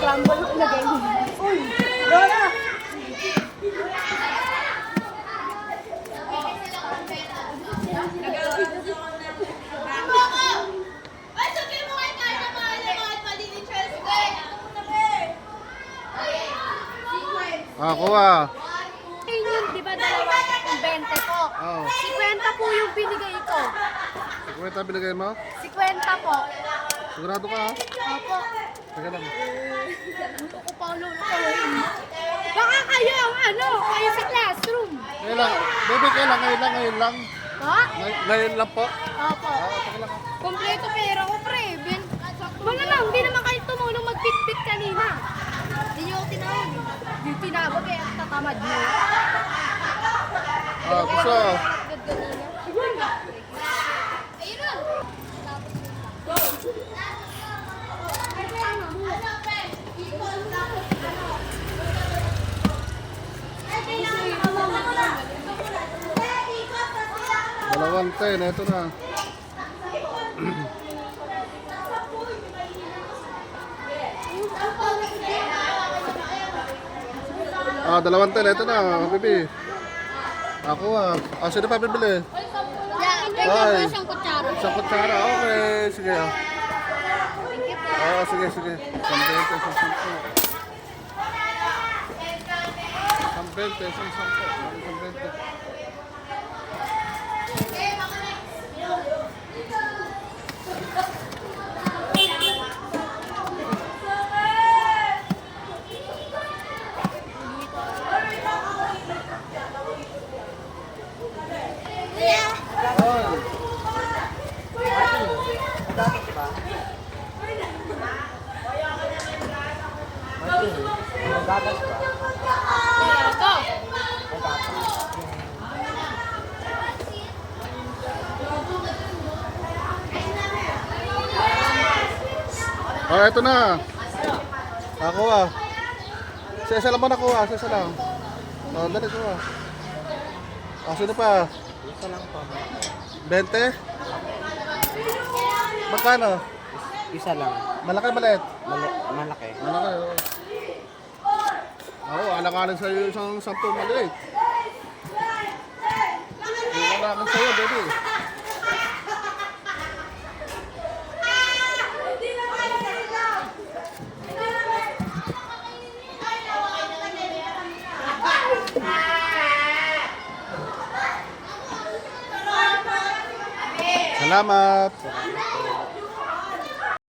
Scramble na ilagay mo. Uy! Lola! Kuha. Yun, di ba dalawa? Yung 20 po. Oo. 50 po yung binigay ko. 50 binigay mo? 50 po. Sigurado ka ha? Opo. Teka lang. Gusto ko pa ulo na kawain. Baka kayo ang kayo sa classroom. Ngayon lang. Baby, ngayon lang. Ha? Ngayon lang po. Opo. Teka lang. Kompleto pera ko, pre. Mga lang, hindi naman kayo tumulong magpitpit kanina. Hindi nyo ako tinawag. Hindi tinawag kaya tatamad nyo. Gusto. Ayun na. Dalawang 10. Ito na. Dalawang 10. Ito na, baby. Ako sino pa bibili? Kaya isang kutsara. Isang kutsara. Okay, sige. Sige. Sambente, isang 10. Sambente, isang 10. Sambente. Ito na. Ako Isa lang ba nakuha? Isa lang. Dali ko sino pa? Isa lang po. 20? Magkano? Isa lang. Malaki, maliit? Malaki. Malaki, alakanin sa'yo isang 10 maliit. Alakanin sa'yo, baby. Salamat.